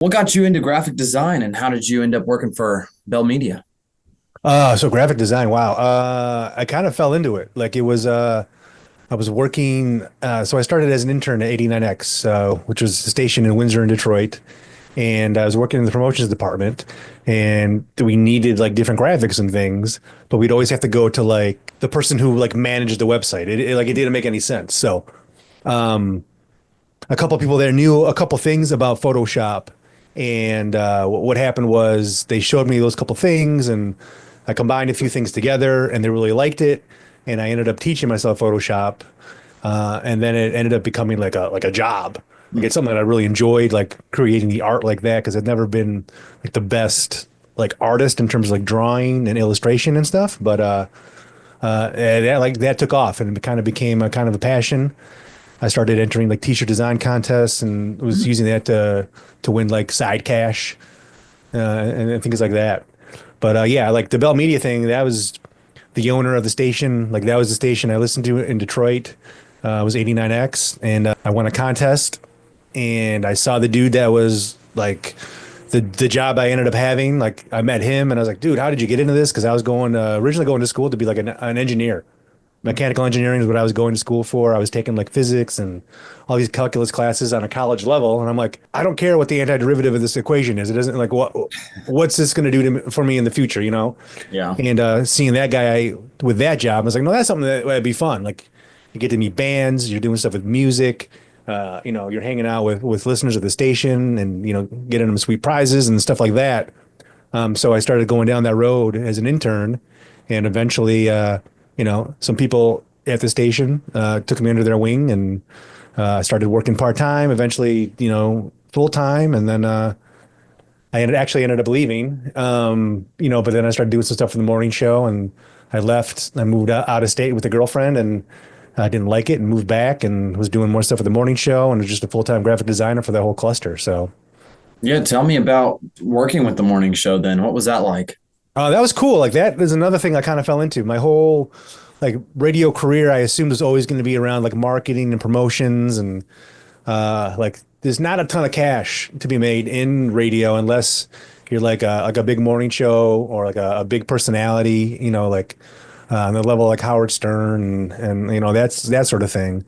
What got you into graphic design and how did you end up working for Bell Media? So graphic design, wow. I kind of fell into it. I was working, so I started as an intern at 89X, which was a station in Windsor and Detroit. And I was working in the promotions department and we needed like different graphics and things, but we'd always have to go to like the person who like managed the website. It didn't make any sense. So a couple of people there knew a couple things about Photoshop. And what happened was they showed me those couple things, and I combined a few things together, and they really liked it. And I ended up teaching myself Photoshop, and then it ended up becoming like a job. Like it's something that I really enjoyed, like creating the art like that, because I'd never been like the best like artist in terms of like drawing and illustration and stuff. But that took off, and it kind of became a kind of a passion. I started entering like t-shirt design contests and was using that to win like side cash and things like that. But yeah, like the Bell Media thing, that was the owner of the station. Like that was the station I listened to in Detroit. Was 89X, and I won a contest, and I saw the dude that was like the job I ended up having. Like I met him, and I was like, dude, how did you get into this? Because I was going originally going to school to be like an engineer. Mechanical engineering is what I was going to school for. I was taking like physics and all these calculus classes on a college level, and I'm like, I don't care what the antiderivative of this equation is. It doesn't like what's this going to do for me in the future, you know? Yeah. And seeing that guy with that job, I was like, no, that's something that would be fun. Like you get to meet bands, you're doing stuff with music, you're hanging out with listeners of the station, and getting them sweet prizes and stuff like that. So I started going down that road as an intern, and eventually, some people at the station took me under their wing, and I started working part time. Eventually, full time, and then actually ended up leaving. But then I started doing some stuff for the morning show, and I left. I moved out of state with a girlfriend, and I didn't like it, and moved back, and was doing more stuff for the morning show, and was just a full time graphic designer for the whole cluster. So. Yeah, tell me about working with the morning show then. What was that like? That was cool. Like that is another thing I kind of fell into. My whole like radio career, I assumed was always going to be around like marketing and promotions, and like there's not a ton of cash to be made in radio unless you're like a big morning show or like a big personality, like on the level like Howard Stern, and that's that sort of thing.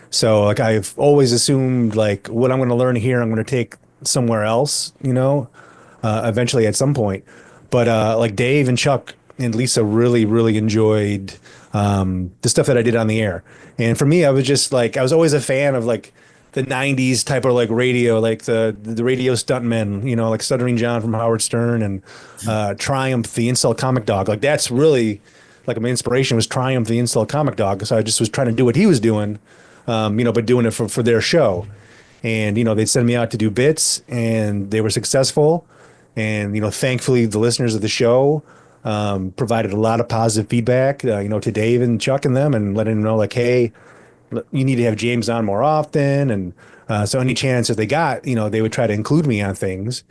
So like I've always assumed like what I'm going to learn here, I'm going to take somewhere else, eventually at some point. But like Dave and Chuck and Lisa really, really enjoyed the stuff that I did on the air. And for me, I was just like, I was always a fan of like the 90s type of like radio, like the radio stuntmen, like Stuttering John from Howard Stern, and Triumph, the incel comic dog. Like that's really like my inspiration was Triumph, the incel comic dog. So I just was trying to do what he was doing, but doing it for their show. And they'd send me out to do bits, and they were successful. And thankfully, the listeners of the show provided a lot of positive feedback, to Dave and Chuck and them, and letting them know like, hey, you need to have James on more often. And so any chance that they got, they would try to include me on things.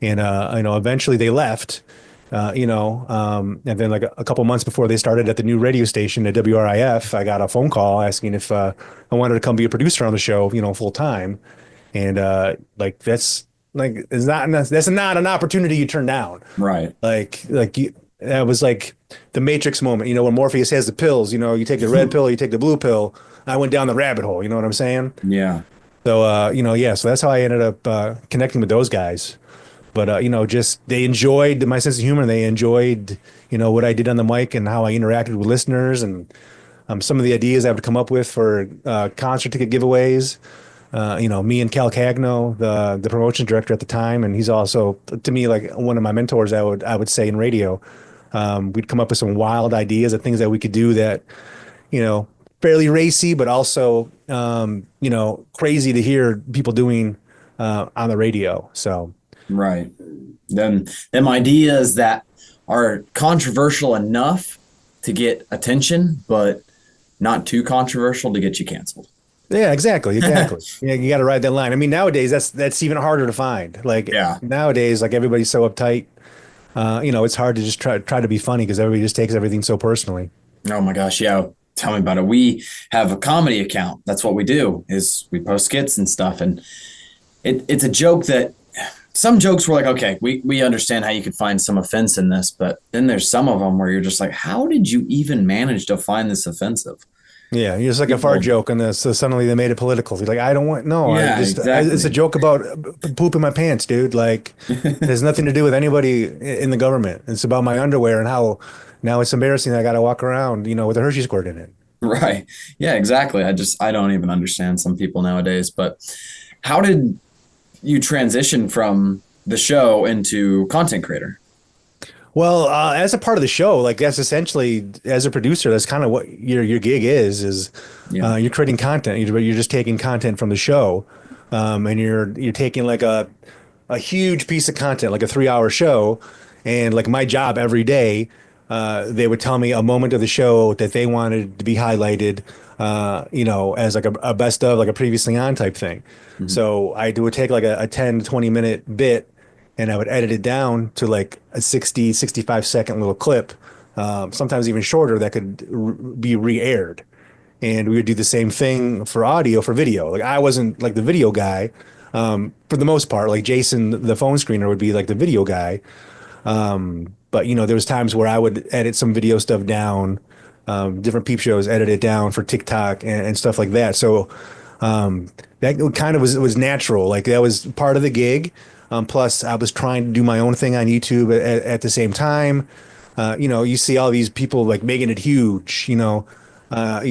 And eventually they left. And then like a couple months before they started at the new radio station at WRIF, I got a phone call asking if I wanted to come be a producer on the show, full time. And like that's not an opportunity you turn down. Right. That was like the Matrix moment, when Morpheus has the pills, you take the red pill, you take the blue pill. I went down the rabbit hole, you know what I'm saying? Yeah. So yeah, so that's how I ended up connecting with those guys. But just they enjoyed my sense of humor. They enjoyed, what I did on the mic and how I interacted with listeners, and some of the ideas I would come up with for concert ticket giveaways. Me and Cal Cagno, the promotions director at the time, and he's also to me like one of my mentors. I would say in radio, we'd come up with some wild ideas of things that we could do that, fairly racy, but also crazy to hear people doing on the radio. So. Right. Them ideas that are controversial enough to get attention, but not too controversial to get you canceled. Yeah, exactly, exactly. Yeah, you got to ride that line. I mean, nowadays that's even harder to find. Like Yeah. nowadays, like everybody's so uptight. It's hard to just try to be funny because everybody just takes everything so personally. Oh my gosh. Yeah. Tell me about it. We have a comedy account. That's what we do is we post skits and stuff. And it's a joke that some jokes were like, okay, we understand how you could find some offense in this, but then there's some of them where you're just like, how did you even manage to find this offensive? Yeah, you're just like a fart People, joke, and this, so suddenly they made it political. You're like, I don't want, no, yeah, it's a exactly. joke about poop in my pants, dude. Like, it has nothing to do with anybody in the government. It's about my underwear and how now it's embarrassing that I got to walk around, with a Hershey squirt in it. Right. Yeah, exactly. I don't even understand some people nowadays. But how did you transition from the show into content creator? Well, as a part of the show, like that's essentially as a producer, that's kind of what your gig is Yeah. you're creating content. You're just taking content from the show, and you're taking like a huge piece of content, like a 3 hour show, and like my job every day, they would tell me a moment of the show that they wanted to be highlighted, as like a best of, like a previously on type thing. Mhm. So would take like a 10 to 20 minute bit and I would edit it down to like a 60, 65 second little clip, sometimes even shorter that could be re-aired. And we would do the same thing for audio, for video. Like I wasn't like the video guy, for the most part. Like Jason, the phone screener, would be like the video guy. But there was times where I would edit some video stuff down, different peep shows, edit it down for TikTok and stuff like that. So that kind of was natural. Like that was part of the gig. Plus, I was trying to do my own thing on YouTube at the same time. You see all these people like making it huge. You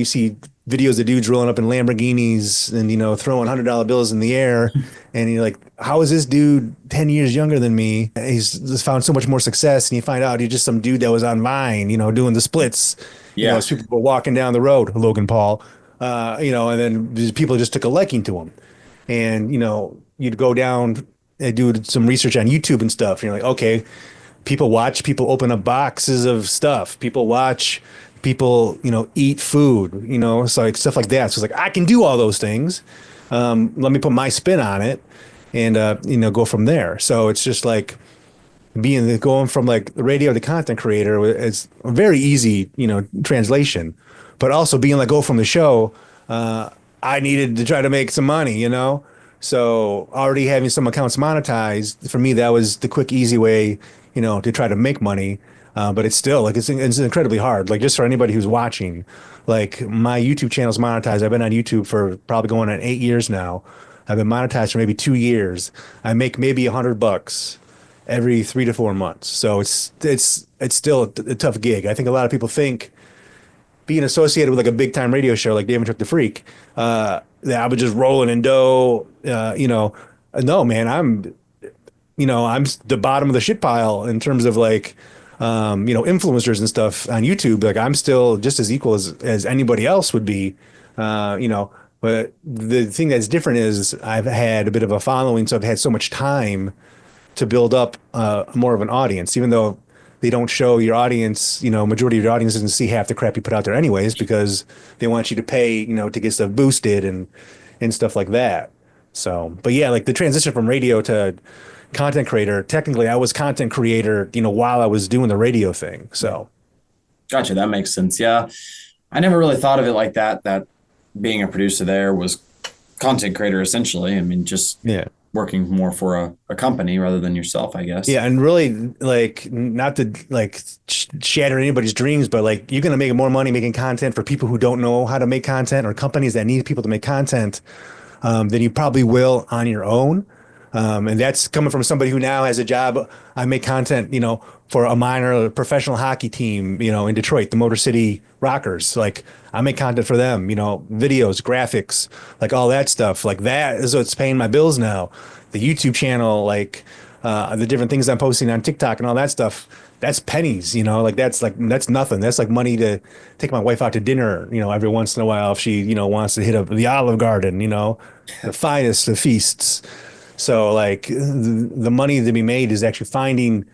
see videos of dudes rolling up in Lamborghinis and throwing $100 bills in the air, and you're like, how is this dude 10 years younger than me? He's just found so much more success, and you find out he's just some dude that was on Vine, doing the splits. Yeah. As people were walking down the road, Logan Paul, and then these people just took a liking to him, and you'd go down and do some research on YouTube and stuff, and you're like, okay, people watch people open up boxes of stuff. People watch people, eat food, so like stuff like that. So it's like I can do all those things. Let me put my spin on it and go from there. So it's just like going from like the radio to content creator is a very easy, translation. But also being like go from the show, I needed to try to make some money. So already having some accounts monetized, for me, that was the quick, easy way, to try to make money. But it's still like it's incredibly hard. Like just for anybody who's watching, like my YouTube channel's monetized. I've been on YouTube for probably going on 8 years now. I've been monetized for maybe 2 years. I make maybe $100 every 3 to 4 months. So it's still a tough gig. I think a lot of people think being associated with like a big time radio show like David Took the Freak, that I was just rolling in dough. No, man, I'm the bottom of the shit pile in terms of like, influencers and stuff on YouTube. Like I'm still just as equal as anybody else would be, but the thing that's different is I've had a bit of a following, so I've had so much time to build up more of an audience, even though they don't show your audience, majority of your audience doesn't see half the crap you put out there anyways, because they want you to pay, to get stuff boosted and stuff like that. So, but yeah, like the transition from radio to content creator, technically I was content creator, while I was doing the radio thing. So, Gotcha. That makes sense. Yeah. I never really thought of it like that, that being a producer there was content creator essentially. I mean, just yeah. working more for a company rather than yourself, I guess. Yeah, and really, like, not to like shatter anybody's dreams, but like, you're gonna make more money making content for people who don't know how to make content, or companies that need people to make content, than you probably will on your own. And that's coming from somebody who now has a job. I make content, for a minor professional hockey team, in Detroit, the Motor City Rockers. Like I make content for them, videos, graphics, like all that stuff. Like that is what's paying my bills now. The YouTube channel, like the different things I'm posting on TikTok and all that stuff. That's pennies, like that's nothing. That's like money to take my wife out to dinner, every once in a while if she, wants to hit up the Olive Garden, the finest of feasts. So like the money to be made is actually finding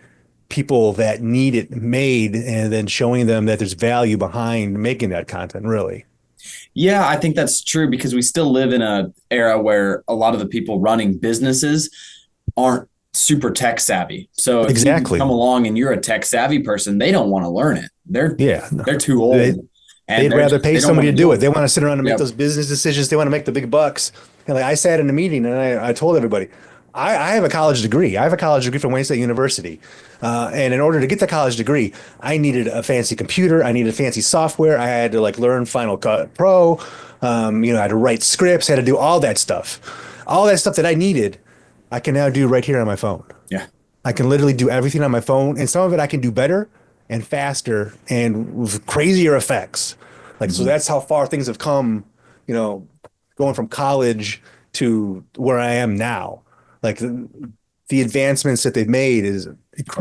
people that need it made and then showing them that there's value behind making that content, really. Yeah, I think that's true because we still live in a era where a lot of the people running businesses aren't super tech savvy. So if you come Exactly. along and you're a tech savvy person, they don't want to learn it. Yeah. They're too They, old and they'd rather they pay don't want somebody to to do deal it. with They it. want to sit around and make Yep. those business decisions. They want to make the big bucks. And like I sat in a meeting and I told everybody, I have a college degree. I have a college degree from Wayne State University. And in order to get the college degree, I needed a fancy computer. I needed fancy software. I had to like learn Final Cut Pro. I had to write scripts, had to do all that stuff. All that stuff that I needed, I can now do right here on my phone. Yeah. I can literally do everything on my phone, and some of it I can do better and faster and with crazier effects. Like, so Mhm. that's how far things have come, you know, going from college to where I am now. Like the advancements that they've made is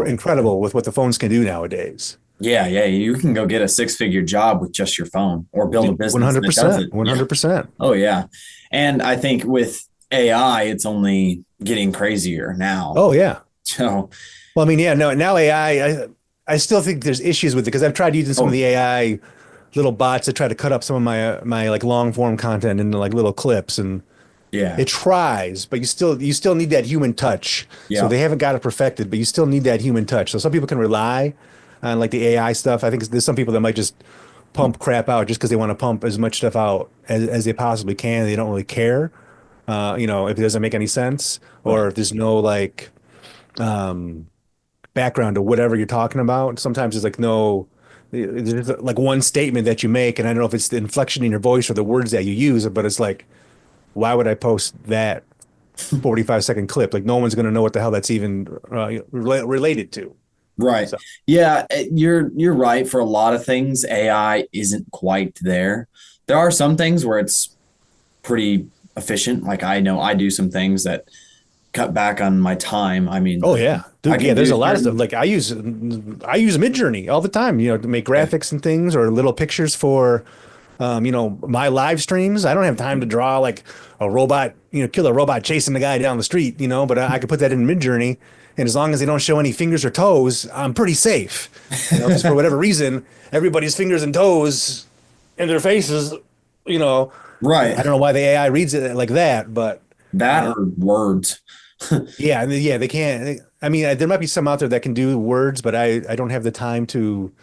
incredible with what the phones can do nowadays. Yeah, yeah. You can go get a six-figure job with just your phone or build a business that does 100%, it. Yeah. 100%. Oh, yeah. And I think with AI, it's only getting crazier now. Oh yeah. So, Well, I mean, yeah, no, now I still think there's issues with it because I've tried using some of oh, the AI little bots that try to cut up some of my like long form content into like little clips, and yeah. it tries, but you still need that human touch. So Yeah. they haven't got it perfected, but you still need that human touch. So some people can rely on like the AI stuff. I think there's some people that might just pump crap out just because they want to pump as much stuff out as they possibly can. They don't really care, if it doesn't make any sense or Right. if there's no like background to whatever you're talking about. Sometimes it's like no, there's like one statement that you make, and I don't know if it's the inflection in your voice or the words that you use, but it's like, why would I post that 45-second clip? Like no one's going to know what the hell that's even related to. Right. So, Yeah, you're right. For a lot of things, AI isn't quite there. There are some things where it's pretty efficient. Like I know I do some things that cut back on my time. I mean, oh yeah, I dude, yeah, can there's do a lot of stuff. certain. Like I use Midjourney all the time, to make Yeah. graphics and things or little pictures for my live streams. I don't have time to draw like a robot, kill a robot chasing the guy down the street, but I could put that in Midjourney. And as long as they don't show any fingers or toes, I'm pretty safe, because for whatever reason, everybody's fingers and toes and their faces, you know, Right. I don't know why the AI reads it like that, but That uh, or words. yeah, yeah, they can't. I mean, there might be some out there that can do words, but I don't have the time to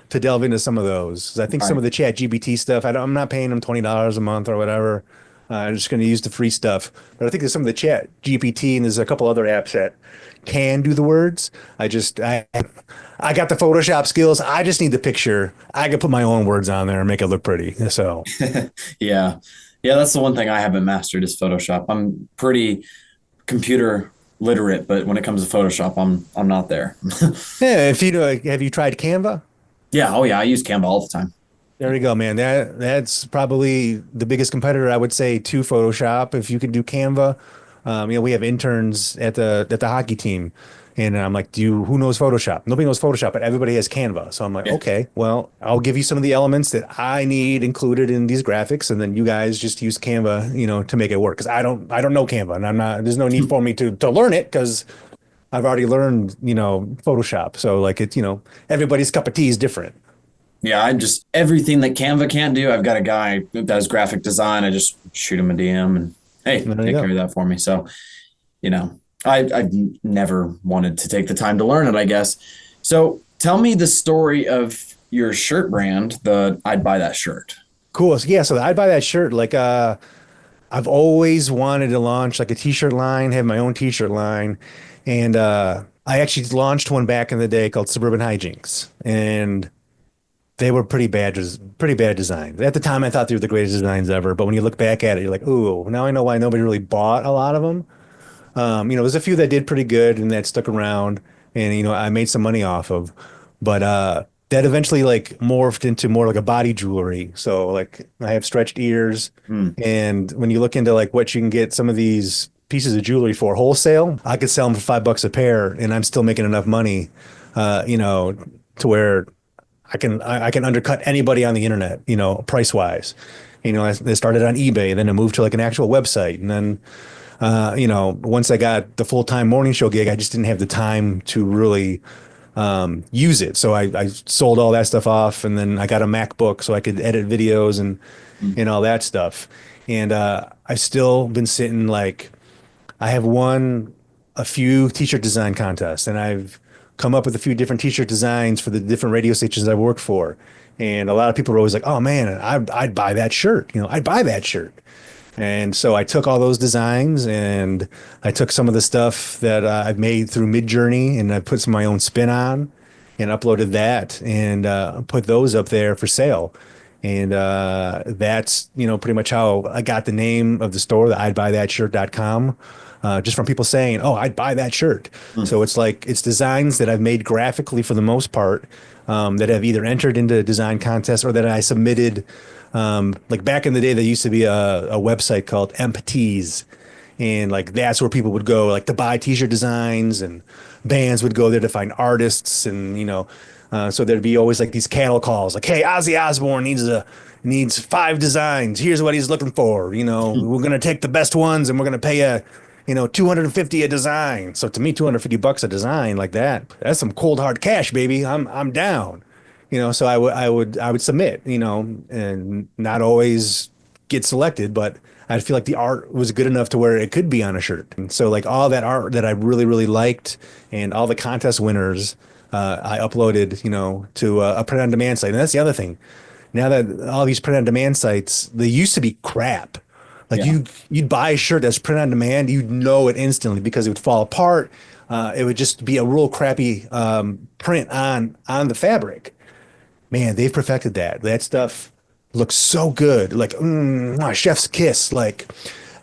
delve into some of those. 'Cause I think some Right. of the Chat GPT stuff, I'm not paying them $20 a month or whatever. I'm just going to use the free stuff. But I think there's some of the Chat GPT and there's a couple other apps that can do the words. I got the Photoshop skills. I just need the picture. I can put my own words on there and make it look pretty. So Yeah. Yeah, that's the one thing I haven't mastered is Photoshop. I'm pretty computer literate, but when it comes to Photoshop, I'm not there. yeah, if you know, have you tried Canva? Yeah, oh yeah, I use Campbell all the time. There you go, man. That's probably the biggest competitor I would say to Photoshop. If you can do Canva, we have interns at the hockey team, and I'm like, who knows Photoshop? Nobody knows Photoshop, but everybody has Canva. So I'm like, Yeah. okay, well, I'll give you some of the elements that I need included in these graphics, and then you guys just use Canva, to make it work. Because I don't know Canva, and I'm not. There's no need for me to learn it because I've already learned, Photoshop. So like everybody's cup of tea is different. Yeah, I just everything that Canva can't do, I've got a guy who does graphic design. I just shoot him a DM and hey, There you take go. care of that for me. So, I've never wanted to take the time to learn it, I guess. So tell me the story of your shirt brand, the I'd buy that shirt. Cool. So, yeah, so I'd buy that shirt. Like, I've always wanted to launch like a t-shirt line, have my own t-shirt line, and I actually launched one back in the day called Suburban Hijinks, and they were pretty bad designs. At the time, I thought they were the greatest designs ever, but when you look back at it, you're like, ooh, now I know why nobody really bought a lot of them. There's a few that did pretty good and that stuck around, and I made some money off of, but that eventually like morphed into more like a body jewelry. So like I have stretched ears, Hmm. and when you look into like what you can get some of these pieces of jewelry for wholesale, I could sell them for $5 a pair, and I'm still making enough money, to where I can undercut anybody on the internet, price wise. They started on eBay, then it moved to like an actual website, and then once I got the full-time morning show gig, I just didn't have the time to really use it. So I sold all that stuff off, and then I got a MacBook so I could edit videos and all that stuff. And I've still been sitting like I have won a few t-shirt design contests, and I've come up with a few different t-shirt designs for the different radio stations I've worked for. And a lot of people are always like, "Oh man, I'd buy that shirt. I'd buy that shirt." And so I took all those designs and I took some of the stuff that I've made through Midjourney and I put some of my own spin on and uploaded that and put those up there for sale. And that's, pretty much how I got the name of the store, the I'd buy that shirt.com, just from people saying, oh, I'd buy that shirt. Hmm. So it's like, it's designs that I've made graphically for the most part, that have either entered into design contests or that I submitted. Like back in the day, there used to be a website called Empties, and like that's where people would go like to buy t-shirt designs, and bands would go there to find artists, and so there'd be always like these cattle calls, like, hey, Ozzy Osbourne needs 5 designs. Here's what he's looking for. We're gonna take the best ones, and we're gonna pay 250 a design. So to me, $250 a design like that's some cold hard cash, baby. I'm down. So I would submit, and not always get selected, but I feel like the art was good enough to where it could be on a shirt. And so like all that art that I really, really liked and all the contest winners, I uploaded, to a print on demand site. And that's the other thing. Now that all these print on demand sites, they used to be crap. Like Yeah. you'd buy a shirt that's print on demand, you'd know it instantly because it would fall apart. It would just be a real crappy print on the fabric. Man, they've perfected that. That stuff looks so good. Like, chef's kiss. Like,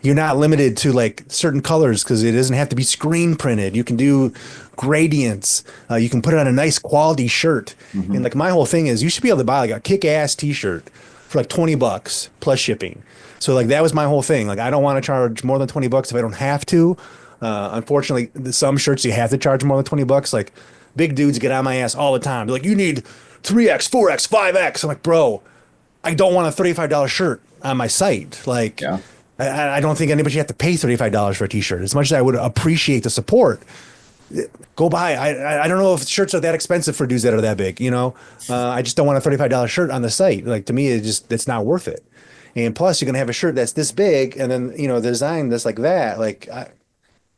you're not limited to like certain colors because it doesn't have to be screen printed. You can do gradients. You can put it on a nice quality shirt. And Hmm. like my whole thing is you should be able to buy like a kick-ass t-shirt for like $20 plus shipping. So like that was my whole thing. Like I don't want to charge more than $20 if I don't have to. Unfortunately, some shirts you have to charge more than $20. Like big dudes get on my ass all the time. They're like, you need 3X, 4X, 5X. I'm like, bro, I don't want a $35 shirt on my site. Like, Yeah. I don't think anybody should have to pay $35 for a t-shirt. As much as I would appreciate the support, go buy. I don't know if shirts are that expensive for dudes that are that big. I just don't want a $35 shirt on the site. Like to me, it's not worth it. And plus, you're gonna have a shirt that's this big, and then the design that's like that.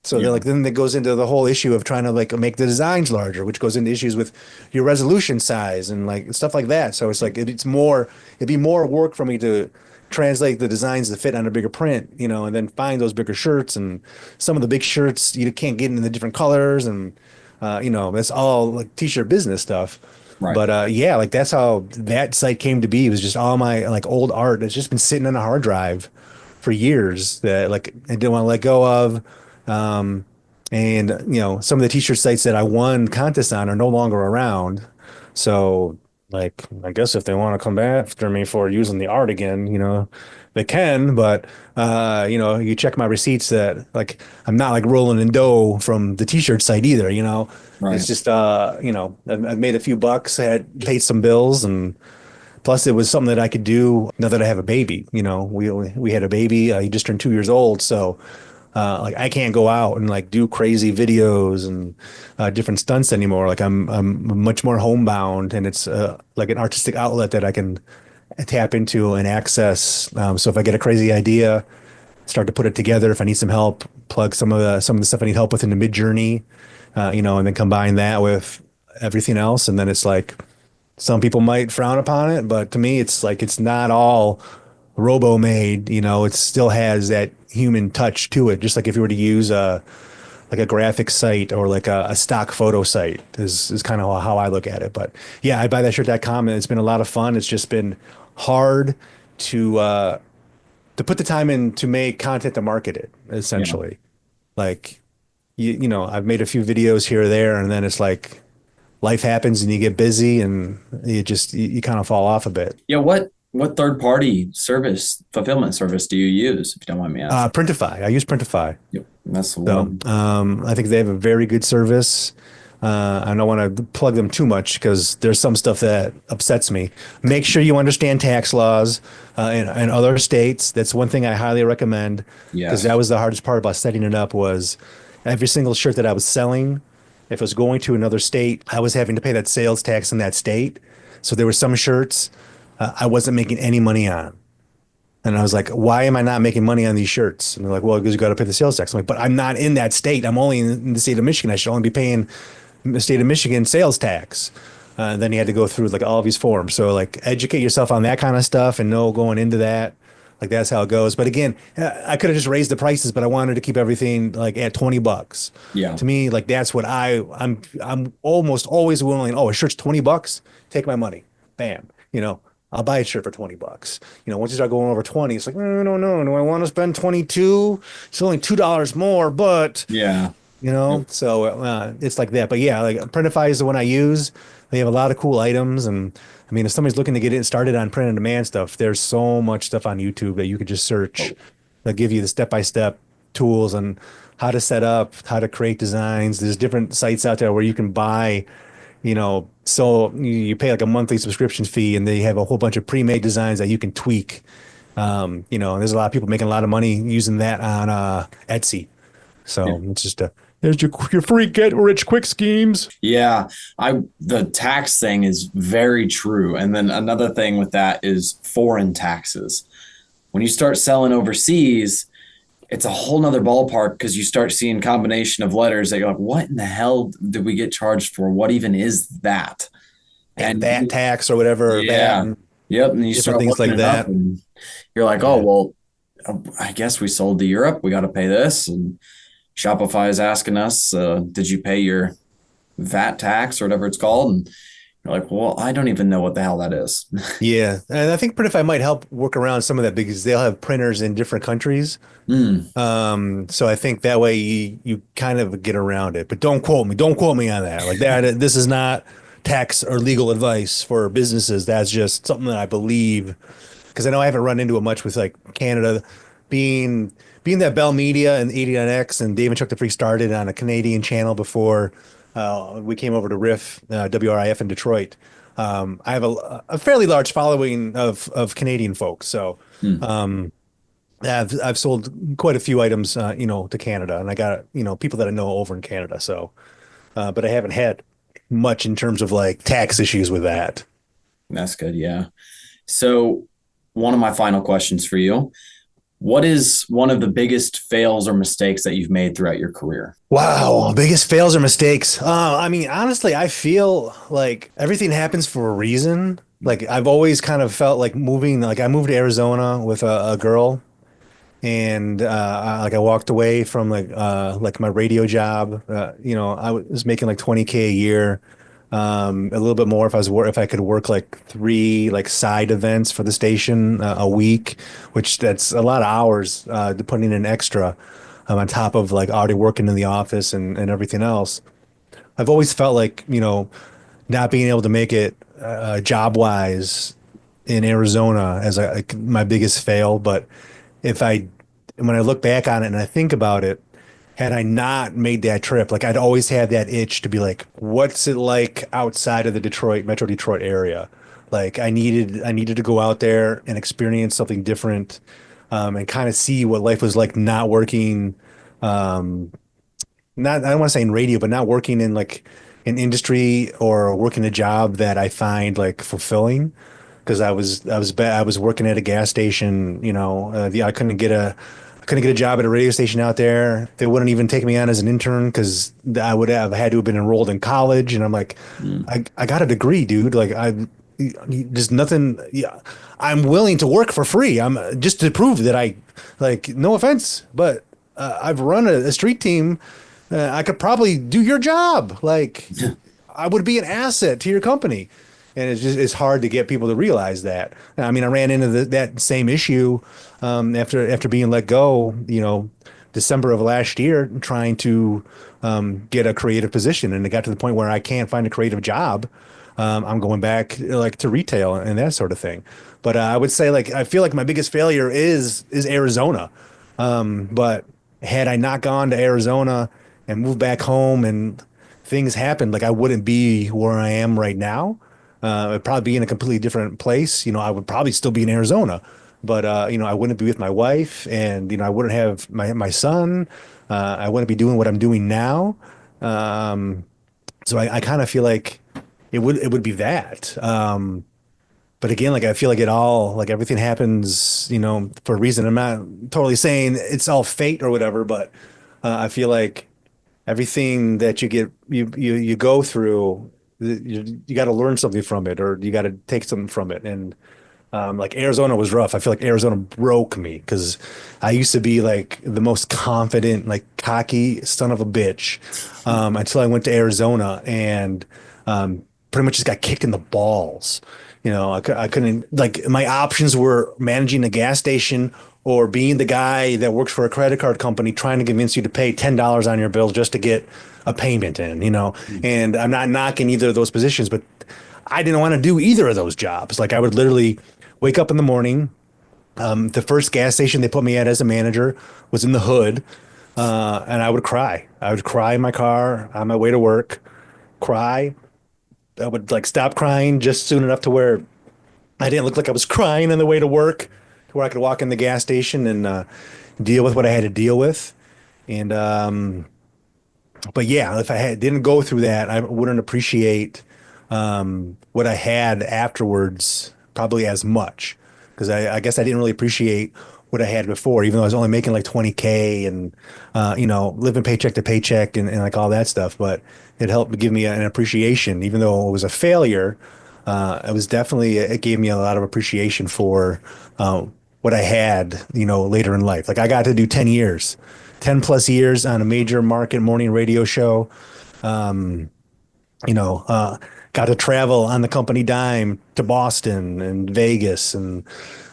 So Yeah. then that goes into the whole issue of trying to like make the designs larger, which goes into issues with your resolution size and like stuff like that. So it's like it'd be more work for me to translate the designs to fit on a bigger print, and then find those bigger shirts, and some of the big shirts you can't get in the different colors, and that's all like t-shirt business stuff. Right. But yeah, like that's how that site came to be. It was just all my like old art that's just been sitting on a hard drive for years that like I didn't want to let go of. Um, and some of the t-shirt sites that I won contests on are no longer around. So like I guess if they want to come after me for using the art again, they can, but you check my receipts that like I'm not like rolling in dough from the t-shirt site either. It's Right. just I've made a few bucks, had paid some bills, and plus it was something that I could do now that I have a baby. We had a baby. He just turned 2 years old, so like I can't go out and like do crazy videos and different stunts anymore. Like I'm much more homebound, and it's like an artistic outlet that I can tap into and access. So if I get a crazy idea, start to put it together. If I need some help, plug some of the stuff I need help with into Midjourney, and then combine that with everything else. And then it's like some people might frown upon it, but to me, it's like it's not all robo made. It still has that human touch to it. Just like if you were to use a graphic site or like a stock photo site is kind of how I look at it. But yeah, I buy that shirt.com and it's been a lot of fun. It's just been hard to put the time in to make content to market it, Yeah. essentially. Like I've made a few videos here or there, and then it's like life happens and you get busy and you kind of fall off a bit. Yeah. What third party service fulfillment service do you use, if you don't mind me asking? Printify. I use Printify. Yep. That's the So one. I think they have a very good service. I don't want to plug them too much because there's some stuff that upsets me. Make sure you understand tax laws in other states. That's one thing I highly recommend because that Yes. was the hardest part about setting it up was every single shirt that I was selling, if it was going to another state, I was having to pay that sales tax in that state. So there were some shirts I wasn't making any money on. And I was like, why am I not making money on these shirts? And they're like, well, because you got to pay the sales tax. I'm like, but I'm not in that state. I'm only in the state of Michigan. I should only be paying the state of Michigan sales tax. And then you had to go through like all of these forms. So like educate yourself on that kind of stuff and know going into that, Like that's how it goes. But again, I could have just raised the prices, but I wanted to keep everything like at 20 bucks. Yeah. To me, like that's what I'm almost always willing. Oh, a shirt's 20 bucks. Take my money. Bam. I'll buy a shirt for 20 bucks. Once you start going over 20, it's like, no, no, no. Do I want to spend 22? It's only $2 more, but Yeah. Yep. so it's like that. But yeah, like Printify is the one I use. They have a lot of cool items, and I mean, if somebody's looking to get it started on print on demand stuff, there's so much stuff on YouTube that you could just search. They'll give you the step-by-step tools on how to set up, how to create designs. There's different sites out there where you can buy, so you pay like a monthly subscription fee, and they have a whole bunch of pre-made designs that you can tweak. And there's a lot of people making a lot of money using that on Etsy. So it's just there's your free get rich quick schemes. Yeah, the tax thing is very true. And then another thing with that is foreign taxes. When you start selling overseas, it's a whole nother ballpark because you start seeing combination of letters that you're like, what in the hell did we get charged for? What even is that? Yeah, And VAT tax or whatever, VAT yeah, and yep. And you different start things looking like it up that. and you're like, oh, Yeah. well, I guess we sold to Europe. We got to pay this. And Shopify is asking us, did you pay your VAT tax or whatever it's called? And you're like, well, I don't even know what the hell that is. Yeah. And I think Printify might help work around some of that because they'll have printers in different countries. Mm, So I think that way you kind of get around it. But don't quote me. Don't quote me on that. Like that, this is not tax or legal advice for businesses. That's just something that I believe because I know I haven't run into it much with like Canada being being that Bell Media and 89X and Dave and Chuck the Freak started on a Canadian channel before we came over to Riff, WRIF in Detroit. I have a fairly large following of Canadian folks, so mm. I've sold quite a few items, to Canada, and I got people that I know over in Canada. So, but I haven't had much in terms of like tax issues with that. That's good. Yeah. So, one of my final questions for you. What is one of the biggest fails or mistakes that you've made throughout your career? Wow, biggest fails or mistakes. I mean, honestly, I feel like everything happens for a reason. Like I've always kind of felt like moving, like I moved to Arizona with a girl and I walked away from like my radio job. I was making like 20K a year, a little bit more if I could work like three like side events for the station a week, which that's a lot of hours to putting in extra on top of like already working in the office and everything else. I've always felt like not being able to make it job wise in Arizona as like my biggest fail, but if I when I look back on it and I think about it, had I not made that trip, like I'd always had that itch to be like, what's it like outside of the Metro Detroit area? Like I needed to go out there and experience something different, and kind of see what life was like not working, not I don't want to say in radio, but not working in like an industry or working a job that I find like fulfilling. Because I was working at a gas station, I couldn't get a job at a radio station out there. They wouldn't even take me on as an intern because I would have had to have been enrolled in college. And I'm like, Mm, I got a degree, dude. Like there's nothing. Yeah, I'm willing to work for free. I'm just to prove that like, no offense, but I've run a street team. I could probably do your job. Like I would be an asset to your company. And it's hard to get people to realize that. I mean, I ran into that same issue after being let go, December of last year, trying to get a creative position, and it got to the point where I can't find a creative job. I'm going back like to retail and that sort of thing. But I would say like I feel like my biggest failure is Arizona. But had I not gone to Arizona and moved back home and things happened, like I wouldn't be where I am right now. I'd probably be in a completely different place. I would probably still be in Arizona, but I wouldn't be with my wife, and I wouldn't have my son. I wouldn't be doing what I'm doing now. So I kind of feel like it would be that. But again, like I feel like everything happens, for a reason. I'm not totally saying it's all fate or whatever, but I feel like everything that you go through, you got to learn something from it, or you got to take something from it. And Like Arizona was rough. I feel like Arizona broke me because I used to be like the most confident, like cocky son of a bitch, until I went to Arizona and pretty much just got kicked in the balls. I couldn't like my options were managing a gas station or being the guy that works for a credit card company trying to convince you to pay $10 on your bill just to get a payment in. And I'm not knocking either of those positions, but I didn't want to do either of those jobs. Like I would literally wake up in the morning. The first gas station they put me at as a manager was in the hood, and I would cry. I would cry in my car on my way to work, cry. I would like stop crying just soon enough to where I didn't look like I was crying on the way to work, to where I could walk in the gas station and deal with what I had to deal with. And but yeah, if didn't go through that, I wouldn't appreciate what I had afterwards probably as much because I guess I didn't really appreciate what I had before, even though I was only making like 20K and living paycheck to paycheck and like all that stuff. But it helped give me an appreciation, even though it was a failure. It gave me a lot of appreciation for what I had, later in life. Like I got to do 10 years, 10 plus years on a major market morning radio show. You know, uh, got to travel on the company dime to Boston and Vegas and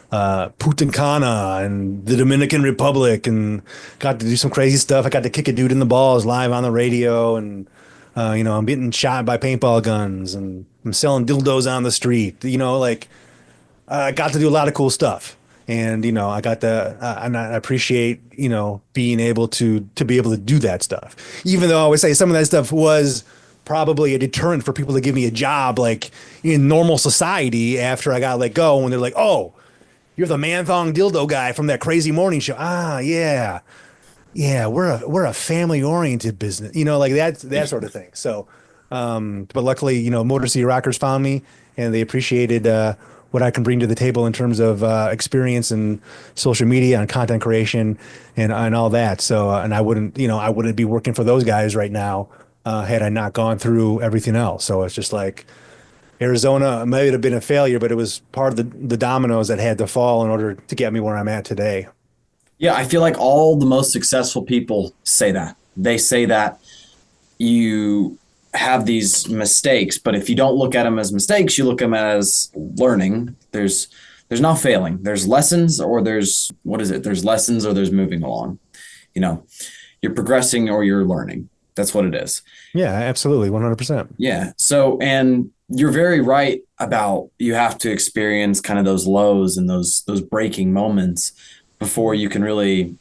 Punta Cana and the Dominican Republic and got to do some crazy stuff. I got to kick a dude in the balls live on the radio and I'm getting shot by paintball guns and I'm selling dildos on the street. I got to do a lot of cool stuff. And I got and I appreciate being able to be able to do that stuff. Even though I would say some of that stuff was probably a deterrent for people to give me a job like in normal society after I got let go when they're like, "Oh, you're the man thong dildo guy from that crazy morning show." Ah, yeah. Yeah, we're a family oriented business, like that sort of thing. So, but luckily, Motor City Rockers found me, and they appreciated what I can bring to the table in terms of experience and social media and content creation and all that. So, and I wouldn't be working for those guys right now had I not gone through everything else. So it's just like Arizona might have been a failure, but it was part of the dominoes that had to fall in order to get me where I'm at today. Yeah, I feel like all the most successful people say that. They say that you have these mistakes, but if you don't look at them as mistakes, you look at them as learning. There's not failing. There's lessons or there's what is it? There's lessons or there's moving along. You know, you're progressing or you're learning. That's what it is. Yeah, absolutely, 100%. Yeah. So, and you're very right about you have to experience kind of those lows and those breaking moments before you can really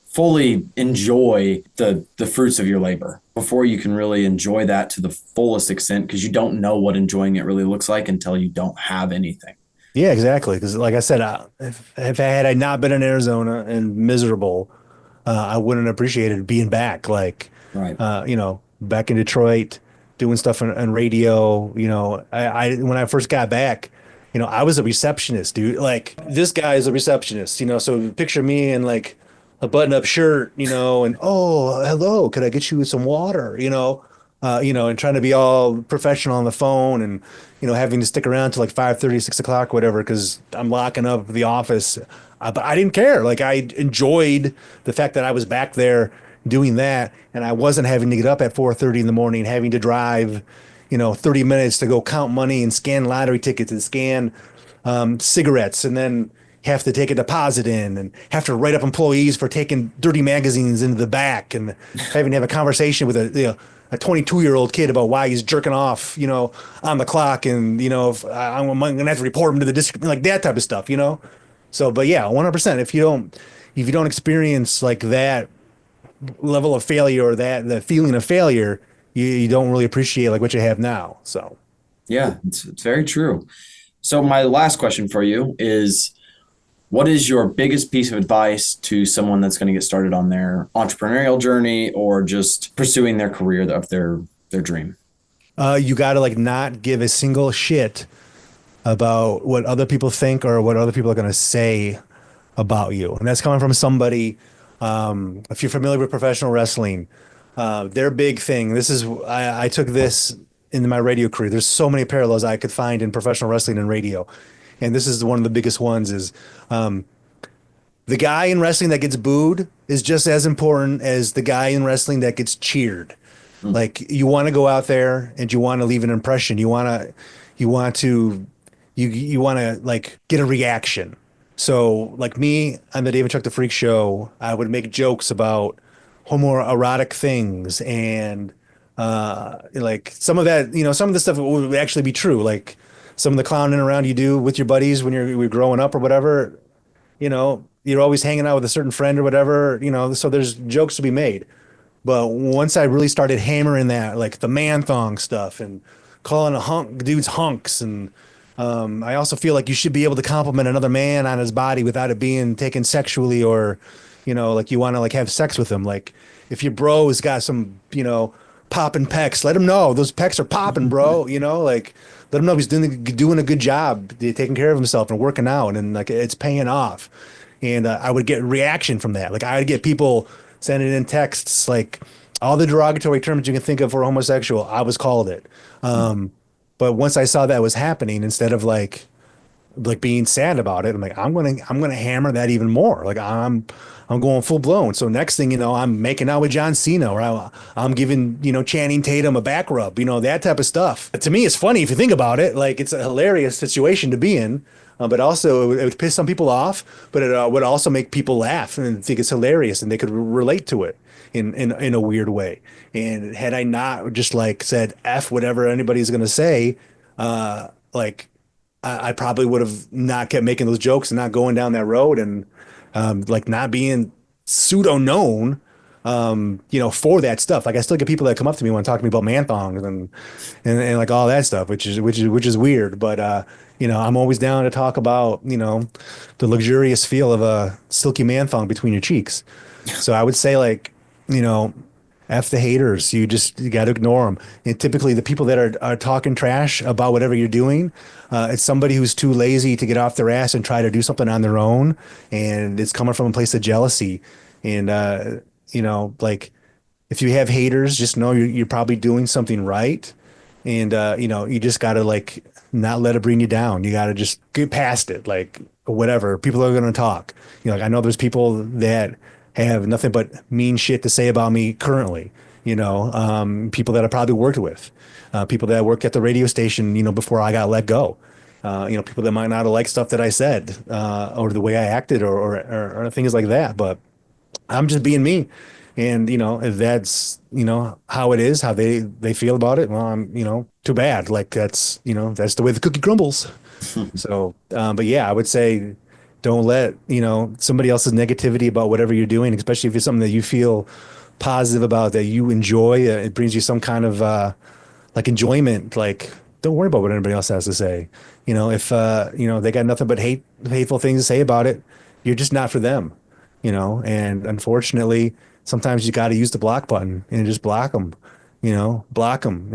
fully enjoy the fruits of your labor, before you can really enjoy that to the fullest extent, because you don't know what enjoying it really looks like until you don't have anything. Yeah, exactly. Because like I said, if I not been in Arizona and miserable, I wouldn't have appreciated being back. Like, Right. back in Detroit, doing stuff on radio. I when I first got back, I was a receptionist, dude. Like this guy is a receptionist. So picture me in like a button-up shirt, and oh, hello, could I get you some water? And trying to be all professional on the phone and having to stick around till like 5:30, 6 o'clock, whatever, because I'm locking up the office. But I didn't care. Like I enjoyed the fact that I was back there doing that, and I wasn't having to get up at 4:30 in the morning, having to drive, 30 minutes to go count money and scan lottery tickets and scan cigarettes, and then have to take a deposit in and have to write up employees for taking dirty magazines into the back and having to have a conversation with a 22-year-old kid about why he's jerking off, on the clock, and if I'm gonna have to report him to the district, like that type of stuff. So, but yeah, 100%. If you don't experience like that level of failure or that the feeling of failure, you don't really appreciate like what you have now. So, Yeah, it's very true. So my last question for you is, what is your biggest piece of advice to someone that's going to get started on their entrepreneurial journey or just pursuing their career of their dream? you got to like not give a single shit about what other people think or what other people are going to say about you. And that's coming from somebody, if you're familiar with professional wrestling, their big thing, I took this in my radio career. There's so many parallels I could find in professional wrestling and radio. and this is one of the biggest ones, is the guy in wrestling that gets booed is just as important as the guy in wrestling that gets cheered. Mm. Like you want to go out there and you want to leave an impression. You want to, you want to like get a reaction. So like me on the Dave and Chuck the Freak show, I would make jokes about homoerotic things and like some of that, some of the stuff would actually be true. Like some of the clowning around you do with your buddies when you're growing up or whatever, you're always hanging out with a certain friend or whatever, so there's jokes to be made. But once I really started hammering that, like the man thong stuff and calling a hunk dudes hunks, and I also feel like you should be able to compliment another man on his body without it being taken sexually or, like you want to like have sex with him. Like if your bro's got some, popping pecs, let him know those pecs are popping, bro. Like let him know he's doing a good job, taking care of himself and working out, and like it's paying off. And I would get reaction from that. Like I would get people sending in texts like all the derogatory terms you can think of for homosexual. I was called it. But once I saw that was happening, instead of like being sad about it, I'm like, I'm gonna hammer that even more. Like I'm going full blown. So next thing you know, I'm making out with John Cena, or I'm giving Channing Tatum a back rub, that type of stuff. To me, it's funny if you think about it. Like it's a hilarious situation to be in. But also, it would piss some people off, but it would also make people laugh and think it's hilarious, and they could relate to it in a weird way. And had I not just like said F whatever anybody's gonna say, like I probably would have not kept making those jokes and not going down that road, and like not being pseudo known, for that stuff. Like I still get people that come up to me want to talk to me about man thongs and like all that stuff, which is weird. But I'm always down to talk about the luxurious feel of a silky man thong between your cheeks. So I would say like you know F the haters. You got to ignore them. And typically, the people that are talking trash about whatever you're doing, it's somebody who's too lazy to get off their ass and try to do something on their own, and it's coming from a place of jealousy. And like if you have haters, just know you're probably doing something right, and you just gotta like not let it bring you down. You gotta just get past it, like whatever. People are gonna talk. Like I know there's people that have nothing but mean shit to say about me currently. People that I probably worked with, people that work at the radio station, before I got let go. People that might not have liked stuff that I said, or the way I acted, or things like that. But I'm just being me. And, if that's, how it is, how they feel about it, well, too bad. Like that's the way the cookie crumbles. So, but yeah, I would say don't let, somebody else's negativity about whatever you're doing, especially if it's something that you feel positive about, that you enjoy, it brings you some kind of, like enjoyment. Like, don't worry about what anybody else has to say. If, they got nothing but hateful things to say about it, you're just not for them, and unfortunately, sometimes you got to use the block button and just block them, block them.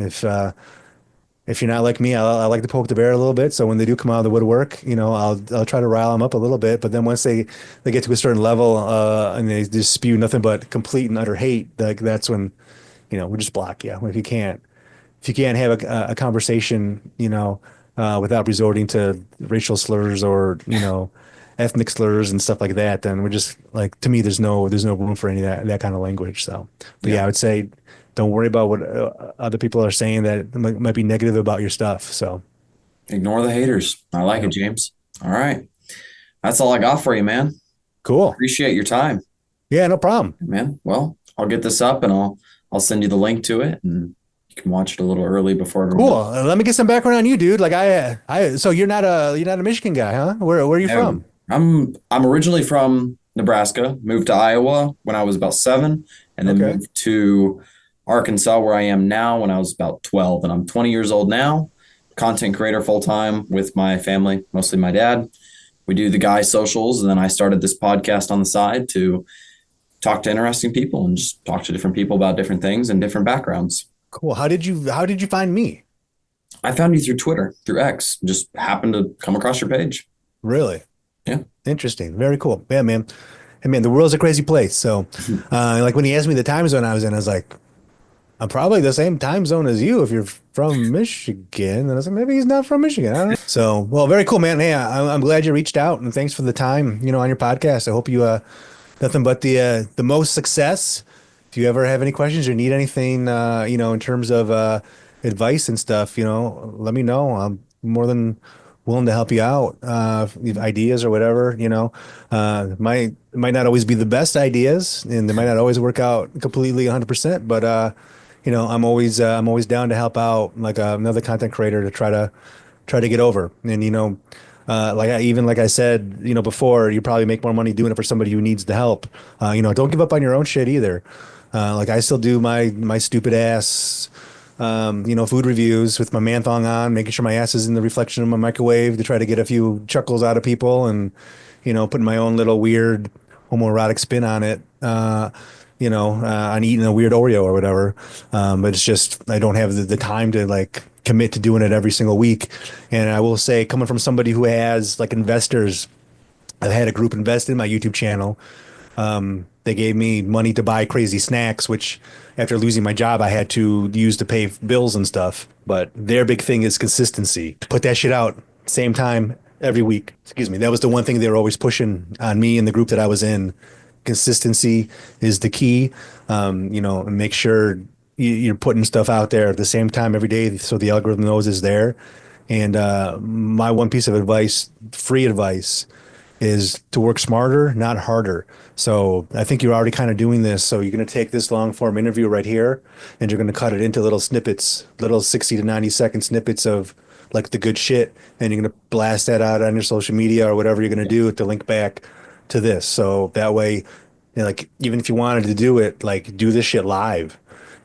If you're not like me, I like to poke the bear a little bit. So when they do come out of the woodwork, I'll try to rile them up a little bit. But then once they get to a certain level, and they just spew nothing but complete and utter hate, like that's when, we just block you. If you can't have a conversation, without resorting to racial slurs or, ethnic slurs and stuff like that, then we're just like, to me, there's no room for any of that kind of language. So, but yeah, I would say don't worry about what other people are saying that might be negative about your stuff. So Ignore the haters. I like yeah, it, James. All right. That's all I got for you, man. cool. Appreciate your time, Yeah, no problem. man. Well, I'll get this up and I'll send you the link to it, and you can watch it a little early before everyone Cool. else. Let me get some background on you, dude. Like so you're not a Michigan guy, huh? Where are you Yeah, from? I'm originally from Nebraska, moved to Iowa when I was about 7, and then Okay. moved to Arkansas where I am now when I was about 12. And I'm 20 years old now, content creator full time with my family, mostly my dad. We do the guy socials, and then I started this podcast on the side to talk to interesting people and just talk to different people about different things and different backgrounds. Cool. How did you find me? I found you through Twitter, through X, just happened to come across your page. Really? Yeah. Interesting. Very cool. Yeah, man. Hey, man, the world's a crazy place. So, like when he asked me the time zone I was in, I was like, I'm probably the same time zone as you if you're from Michigan. And I was like, maybe he's not from Michigan. I don't know. So, well, very cool, man. Hey, I'm glad you reached out and thanks for the time, on your podcast. I hope you nothing but the most success. If you ever have any questions or need anything, in terms of advice and stuff, let me know. I'm more than willing to help you out. If you have ideas or whatever, might not always be the best ideas, and they might not always work out completely 100%. But I'm always down to help out, like another content creator to try to get over. And like I said, before, you probably make more money doing it for somebody who needs the help. Don't give up on your own shit either. Like I still do my stupid ass, food reviews with my man thong on, making sure my ass is in the reflection of my microwave to try to get a few chuckles out of people, and putting my own little weird homoerotic spin on it. On eating a weird Oreo or whatever. But it's just I don't have the time to like commit to doing it every single week. And I will say, coming from somebody who has like investors, I've had a group invest in my YouTube channel. They gave me money to buy crazy snacks, which after losing my job, I had to use to pay bills and stuff. But their big thing is consistency. Put that shit out same time every week. Excuse me. That was the one thing they were always pushing on me and the group that I was in. Consistency is the key. And make sure you're putting stuff out there at the same time every day so the algorithm knows it's there. And my one piece of advice, free advice, is to work smarter, not harder. So I think you're already kind of doing this. So you're going to take this long form interview right here and you're going to cut it into little snippets, little 60 to 90-second snippets of like the good shit. And you're going to blast that out on your social media or whatever you're going to do to link back to this. So that way, like, even if you wanted to do it, like, do this shit live.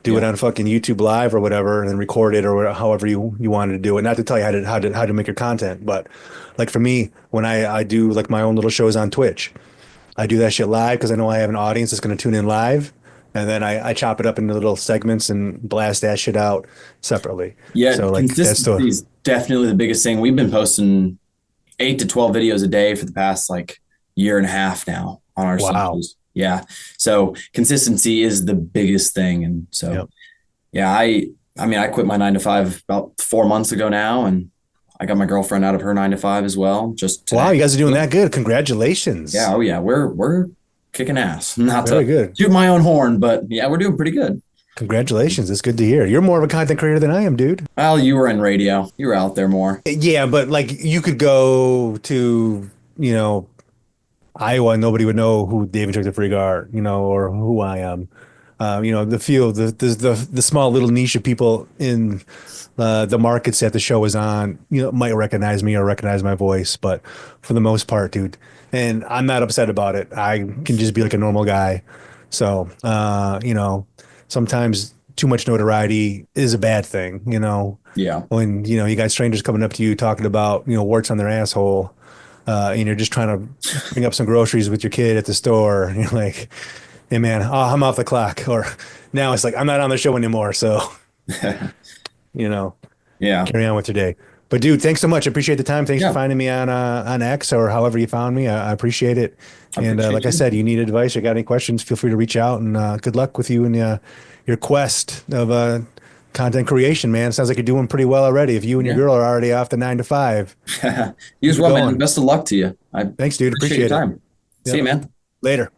Do it Yeah. on fucking YouTube Live or whatever, and then record it or however you wanted to do it. Not to tell you how to make your content, but like for me, when I do like my own little shows on Twitch, I do that shit live because I know I have an audience that's going to tune in live, and then I chop it up into little segments and blast that shit out separately. Yeah, So like that's the consistency is definitely the biggest thing. We've been posting 8 to 12 videos a day for the past like year and a half now on our wow. socials. Yeah. So consistency is the biggest thing. And so, Yep. yeah, I mean, I quit my 9 to 5 about 4 months ago now, and I got my girlfriend out of her 9 to 5 as well, just Wow, today. you guys are doing So, that good. yeah. Congratulations. Oh yeah. We're kicking ass. Not Very to good. toot my own horn, but yeah, we're doing pretty good. Congratulations. It's good to hear. You're more of a content creator than I am, dude. Well, you were in radio. You were out there more. Yeah, but like you could go to, you know, Iowa and nobody would know who David took the Free are, or who I am. The few the small little niche of people in the markets that the show is on, might recognize me or recognize my voice, but for the most part, dude, and I'm not upset about it. I can just be like a normal guy. So, sometimes too much notoriety is a bad thing, Yeah. when, you got strangers coming up to you talking about, warts on their asshole, and you're just trying to bring up some groceries with your kid at the store. And you're like, hey man, oh, I'm off the clock. Or now it's like, I'm not on the show anymore. So, you know, Yeah. carry on with your day. But dude, thanks so much. I appreciate the time. Thanks for Yeah. finding me on X or however you found me. I appreciate it. I And appreciate like I you. said, you need advice or got any questions, feel free to reach out. And good luck with you and your quest of content creation, man. Sounds like you're doing pretty well already. If you and your Yeah. girl are already off the 9 to 5, You keep as it well, man. going. Best of luck to you. I Thanks, dude. appreciate your Appreciate it. time. See you, Yep. man. Later.